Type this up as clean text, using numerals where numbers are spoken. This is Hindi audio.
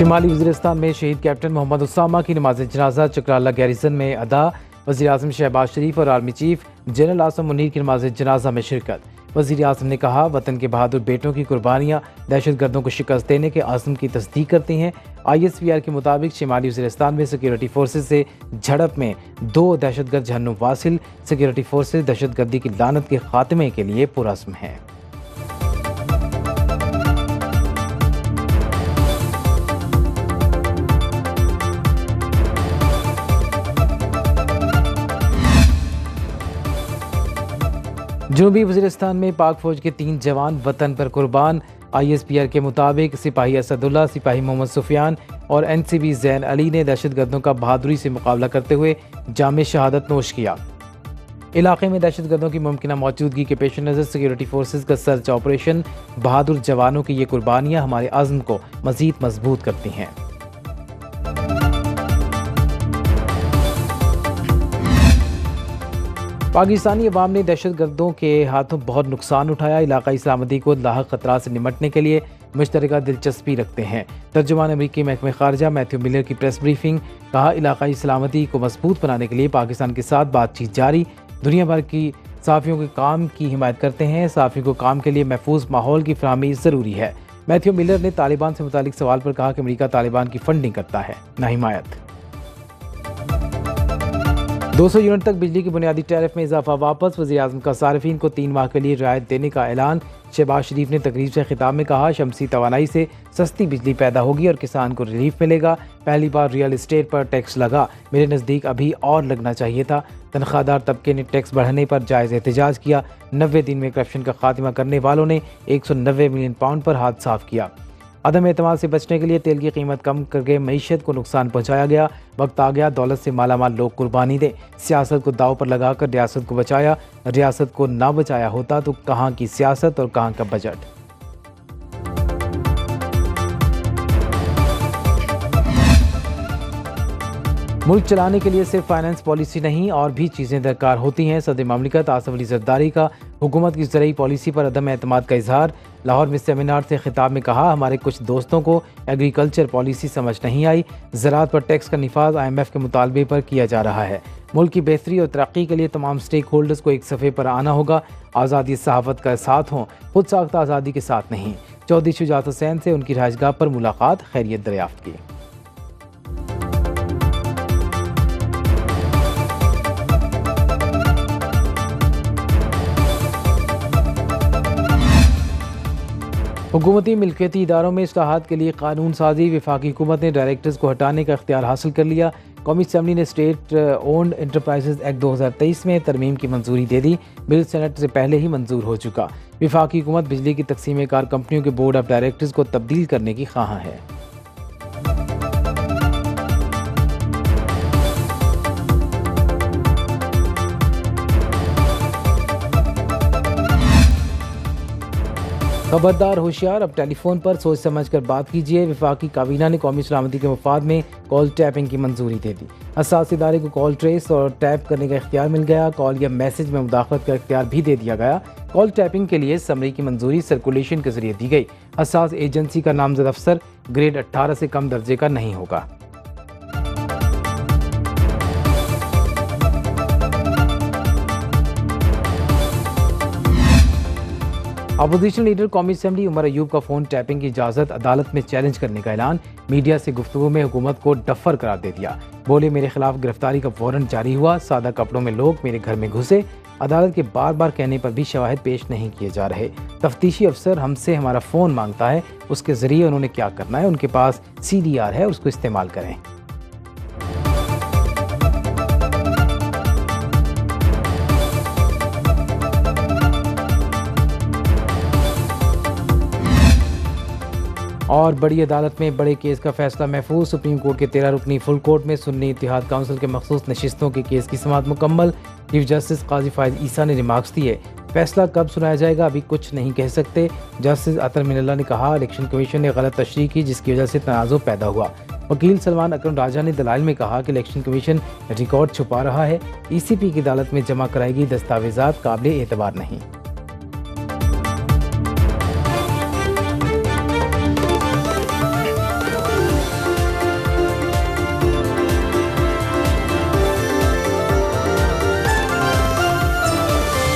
शिमाली वज़ीरिस्तान में शहीद कैप्टन मोहम्मद उसामा की नमाज जनाजा चकराला गैरिसन में अदा। वज़ीर आज़म शहबाज शरीफ और army chief general Asim Munir की नमाज जनाजा में शिरकत। वज़ीर आज़म ने कहा, वतन के बहादुर बेटों की कुर्बानियाँ दहशत गर्दों को शिकस्त देने के आज़म की तस्दीक करती हैं। ISPR के मुताबिक शिमाली वज़ीरिस्तान में सिक्योरिटी फोर्सेज से झड़प में 2 दहशतगर्द जहन्नुम वासिल। सिक्योरिटी फोर्सेज दहशतगर्दी की लानत के खात्मे के लिए पुरअज़्म हैं। जनूबी वज़ीरिस्तान में पाक फौज के 3 जवान वतन पर कुर्बान। ISPR के मुताबिक सिपाही असदुल्ला, सिपाही मोहम्मद सुफियान और NCB ज़ैन अली ने दहशतगर्दों का बहादुरी से मुकाबला करते हुए जामे शहादत नोश किया। इलाके में दहशतगर्दों की मुमकिन मौजूदगी के पेश नज़र सिक्योरिटी फोर्सेज का सर्च ऑपरेशन। बहादुर जवानों की ये कुर्बानियाँ हमारे आज़म को मज़ीद मजबूत करती हैं। पाकिस्तानी अवाम ने दहशतगर्दों के हाथों बहुत नुकसान उठाया। इलाकाई सलामती को लाहक खतरात से निमटने के लिए मुश्तरका दिलचस्पी रखते हैं। तर्जुमान अमरीकी महकमे खारजा मैथ्यू मिलर की प्रेस ब्रीफिंग। कहा, इलाकाई सलामती को मजबूत बनाने के लिए पाकिस्तान के साथ बातचीत जारी। दुनिया भर की सहाफ़ियों के काम की हिमायत करते हैं। सहाफ़ियों को काम के लिए महफूज माहौल की फराहमी ज़रूरी है। मैथ्यू मिलर ने तालिबान से मुतालिक सवाल पर कहा कि अमरीका तालिबान की फंडिंग करता है, न हिमायत। 200 यूनिट तक बिजली की बुनियादी टैरिफ में इजाफा वापस। वज़ीर आज़म का सार्फिन को 3 माह के लिए रियायत देने का ऐलान। शहबाज शरीफ ने तकरीब से खिताब में कहा, शमसी तवानाई से सस्ती बिजली पैदा होगी और किसान को रिलीफ मिलेगा। पहली बार रियल एस्टेट पर टैक्स लगा, मेरे नज़दीक अभी और लगना चाहिए था। तनख्वाहदार तबके ने टैक्स बढ़ने पर जायज़ एहतजाज किया। 90 दिन में करप्शन का खात्मा करने वालों ने 190 मिलियन पाउंड पर हाथ साफ किया। अदम एतमाद से बचने के लिए तेल की कीमत कम करके मईशत को नुकसान पहुंचाया गया। वक्त आ गया दौलत से मालामाल लोग कुर्बानी दें। सियासत को दाव पर लगाकर रियासत को बचाया। रियासत को ना बचाया होता तो कहाँ की सियासत और कहाँ का बजट। मुल्क चलाने के लिए सिर्फ फाइनेंस पॉलिसी नहीं और भी चीज़ें दरकार होती हैं। सदर ममलिकत आसिफ अली जरदारी का हुकूमत की ज़रूरी पॉलिसी पर अदम एतमाद का इजहार। लाहौर में सेमिनार से खिताब में कहा, हमारे कुछ दोस्तों को एग्रीकल्चर पॉलिसी समझ नहीं आई। ज़राअत पर टैक्स का निफाज IMF के मुतालबे पर किया जा रहा है। मुल्क की बेहतरी और तरक्की के लिए तमाम स्टेक होल्डर्स को एक सफ़े पर आना होगा। आज़ादी सहाफ़त का साथ हों, खुद साख्ता आज़ादी के साथ नहीं। चौधरी शुजात हुसैन से उनकी रहायशगाह पर मुलाकात, खैरियत दरियाफ्त की। हुकूमती मिल्कियती इदारों में इस्लाहात के लिए कानून साजी। वफाकी हुकूमत ने डायरेक्टर्स को हटाने का इख्तियार हासिल कर लिया। कौमी असम्बली ने स्टेट ओन्ड एंटरप्राइजेज एक्ट 2023 में तरमीम की मंजूरी दे दी। बिल सेनेट से पहले ही मंजूर हो चुका। वफाकी हुकूमत बिजली की तकसीम कार कंपनियों के बोर्ड ऑफ डायरेक्टर्स को तब्दील करने की ख्वाहां है। खबरदार होशियार, अब टेलीफोन पर सोच समझ कर बात कीजिए। वफाकी काबीना ने कौमी सलामती के मफाद में कॉल टैपिंग की मंजूरी दे दी। हसास इदारे को कॉल ट्रेस और टैप करने का इख्तियार मिल गया। कॉल या मैसेज में मुदाखलत का इख्तियार भी दे दिया गया। कॉल टैपिंग के लिए समरी की मंजूरी सर्कुलेशन के जरिए दी गई। हसास एजेंसी का नामजद अफसर ग्रेड 18 से कम दर्जे का नहीं होगा। अपोजिशन लीडर कौमी असम्बली उमर अयूब का फ़ोन टैपिंग की इजाज़त अदालत में चैलेंज करने का ऐलान। मीडिया से गुफ्तगू में हुकूमत को डफर करार दे दिया। बोले, मेरे खिलाफ गिरफ्तारी का वारंट जारी हुआ। सादा कपड़ों में लोग मेरे घर में घुसे। अदालत के बार बार कहने पर भी शवाहिद पेश नहीं किए जा रहे। तफ्तीशी अफसर हमसे हमारा फ़ोन मांगता है, उसके ज़रिए उन्होंने क्या करना है। उनके पास CDR है, उसको इस्तेमाल करें। और बड़ी अदालत में बड़े केस का फैसला महफूज। सुप्रीम कोर्ट के 13 रुकनी फुल कोर्ट में सुन्नी इत्तेहाद काउंसिल के मखसूस नशिस्तों के केस की समाअत मुकम्मल। चीफ जस्टिस काजी फायद ईसा ने रिमार्क्स दिए। फैसला कब सुनाया जाएगा अभी कुछ नहीं कह सकते। जस्टिस अतर मिनल्ला ने कहा, इलेक्शन कमीशन ने गलत तशरीह की जिसकी वजह से तनाज़ुर पैदा हुआ। वकील सलमान अकरम राजा ने दलाइल में कहा कि इलेक्शन कमीशन रिकॉर्ड छुपा रहा है। ECP की अदालत में जमा कराएगी दस्तावेजात काबिल एतबार नहीं।